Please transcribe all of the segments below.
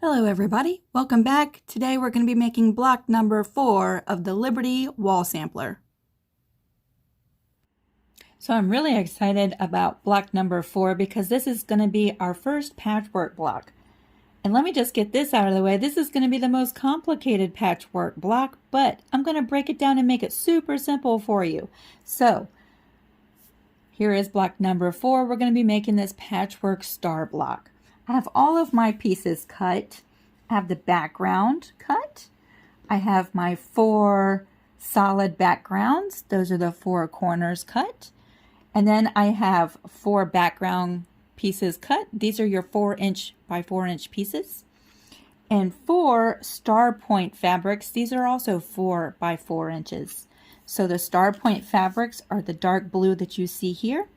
Hello everybody, welcome back. Today we're going to be making block number 4 of the Liberty Wall Sampler. So I'm really excited about block number 4 because this is going to be our first patchwork block. And let me just get this out of the way. This is going to be the most complicated patchwork block, but I'm going to break it down and make it super simple for you. So here is block number 4. We're going to be making this patchwork star block. I have all of my pieces cut. I have the background cut. I have my 4 solid backgrounds. Those are the 4 corners cut. And then I have 4 background pieces cut. These are your 4" by 4" pieces. And 4 star point fabrics. These are also 4 by 4 inches. So the star point fabrics are the dark blue that you see here.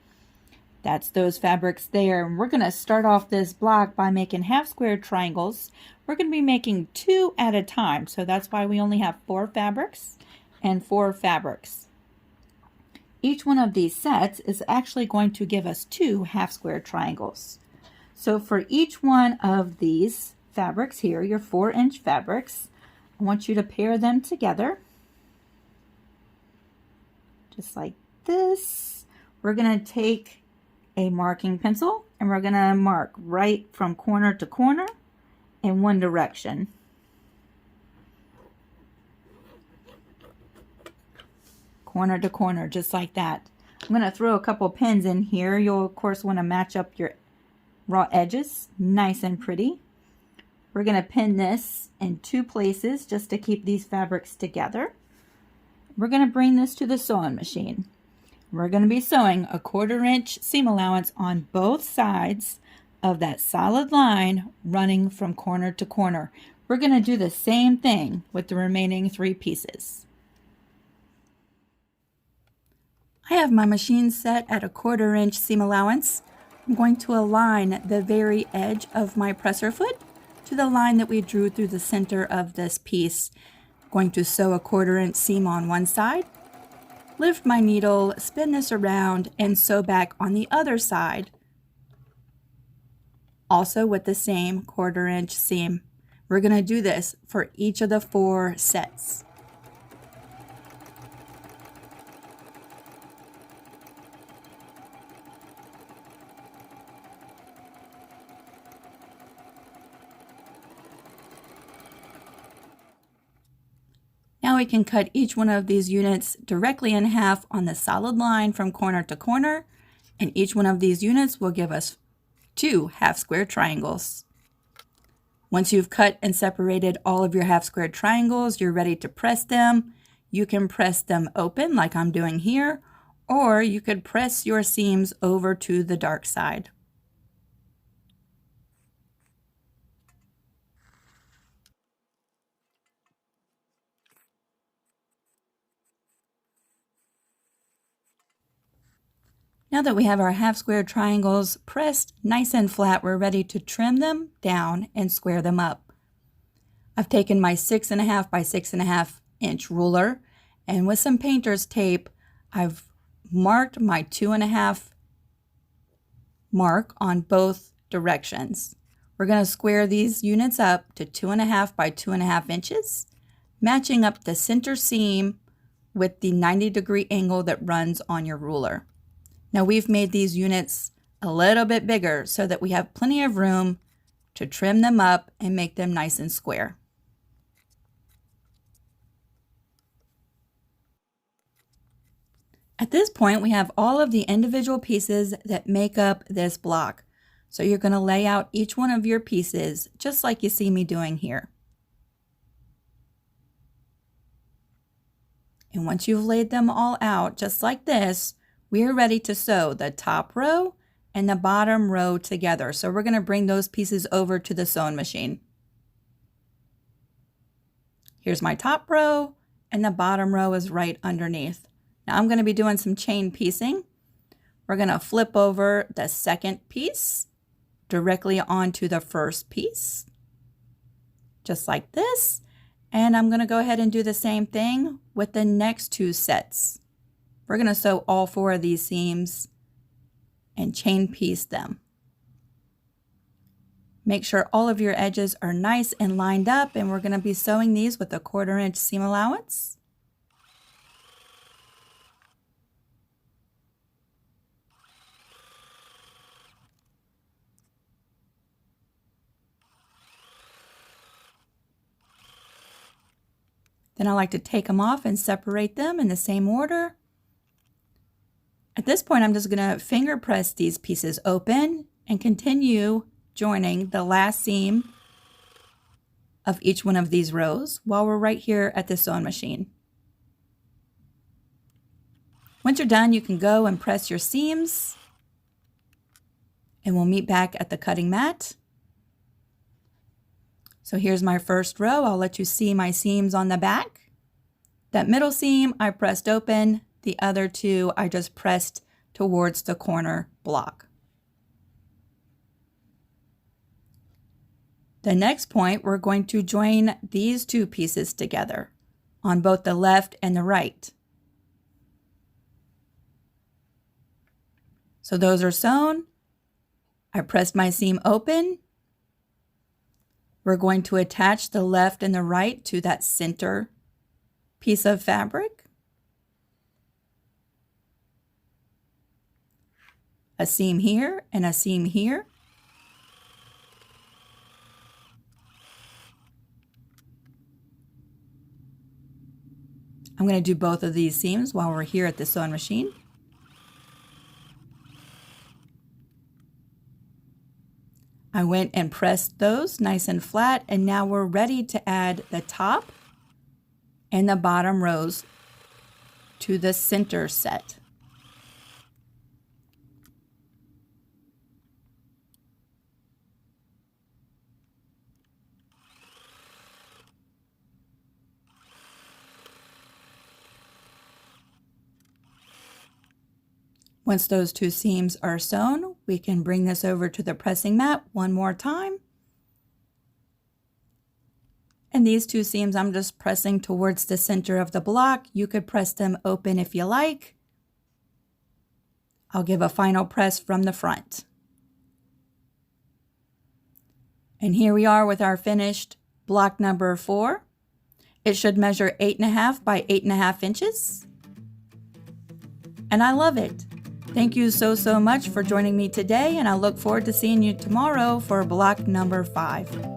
That's those fabrics there. And we're going to start off this block by making half square triangles. We're going to be making 2 at a time. So that's why we only have 4 fabrics and 4 fabrics. Each one of these sets is actually going to give us 2 half square triangles. So for each one of these fabrics here, your 4" fabrics, I want you to pair them together. Just like this. We're going to take a marking pencil and we're going to mark right from corner to corner in one direction. Corner to corner, just like that. I'm going to throw a couple pins in here. You'll of course want to match up your raw edges nice and pretty. We're going to pin this in 2 places just to keep these fabrics together. We're going to bring this to the sewing machine. We're going to be sewing a 1/4" seam allowance on both sides of that solid line running from corner to corner. We're going to do the same thing with the remaining 3 pieces. I have my machine set at a 1/4" seam allowance. I'm going to align the very edge of my presser foot to the line that we drew through the center of this piece. I'm going to sew a 1/4" seam on one side. Lift my needle, spin this around, and sew back on the other side. Also with the same 1/4" seam. We're going to do this for each of the 4 sets. Now we can cut each one of these units directly in half on the solid line from corner to corner, and each one of these units will give us 2 half square triangles. Once you've cut and separated all of your half square triangles, you're ready to press them. You can press them open like I'm doing here, or you could press your seams over to the dark side. Now that we have our half square triangles pressed nice and flat, we're ready to trim them down and square them up. I've taken my 6½ by 6½ inch ruler, and with some painter's tape, I've marked my 2½ mark on both directions. We're going to square these units up to 2½ by 2½ inches, matching up the center seam with the 90-degree angle that runs on your ruler. Now we've made these units a little bit bigger so that we have plenty of room to trim them up and make them nice and square. At this point, we have all of the individual pieces that make up this block. So you're going to lay out each one of your pieces just like you see me doing here. And once you've laid them all out just like this, we are ready to sew the top row and the bottom row together. So we're going to bring those pieces over to the sewing machine. Here's my top row and the bottom row is right underneath. Now I'm going to be doing some chain piecing. We're going to flip over the second piece directly onto the first piece, just like this. And I'm going to go ahead and do the same thing with the next 2 sets. We're going to sew all 4 of these seams and chain piece them. Make sure all of your edges are nice and lined up, and we're going to be sewing these with a 1/4 inch seam allowance. Then I like to take them off and separate them in the same order. At this point, I'm just going to finger press these pieces open and continue joining the last seam of each one of these rows while we're right here at the sewing machine. Once you're done, you can go and press your seams, and we'll meet back at the cutting mat. So here's my first row. I'll let you see my seams on the back. That middle seam I pressed open. The other two I just pressed towards the corner block. The next point, we're going to join these two pieces together on both the left and the right. So those are sewn. I pressed my seam open. We're going to attach the left and the right to that center piece of fabric. A seam here and a seam here. I'm going to do both of these seams while we're here at the sewing machine. I went and pressed those nice and flat, and now we're ready to add the top and the bottom rows to the center set. Once those two seams are sewn, we can bring this over to the pressing mat one more time. And these two seams I'm just pressing towards the center of the block. You could press them open if you like. I'll give a final press from the front. And here we are with our finished block number 4. It should measure 8.5 by 8.5 inches. And I love it. Thank you so much for joining me today, and I look forward to seeing you tomorrow for block number 5.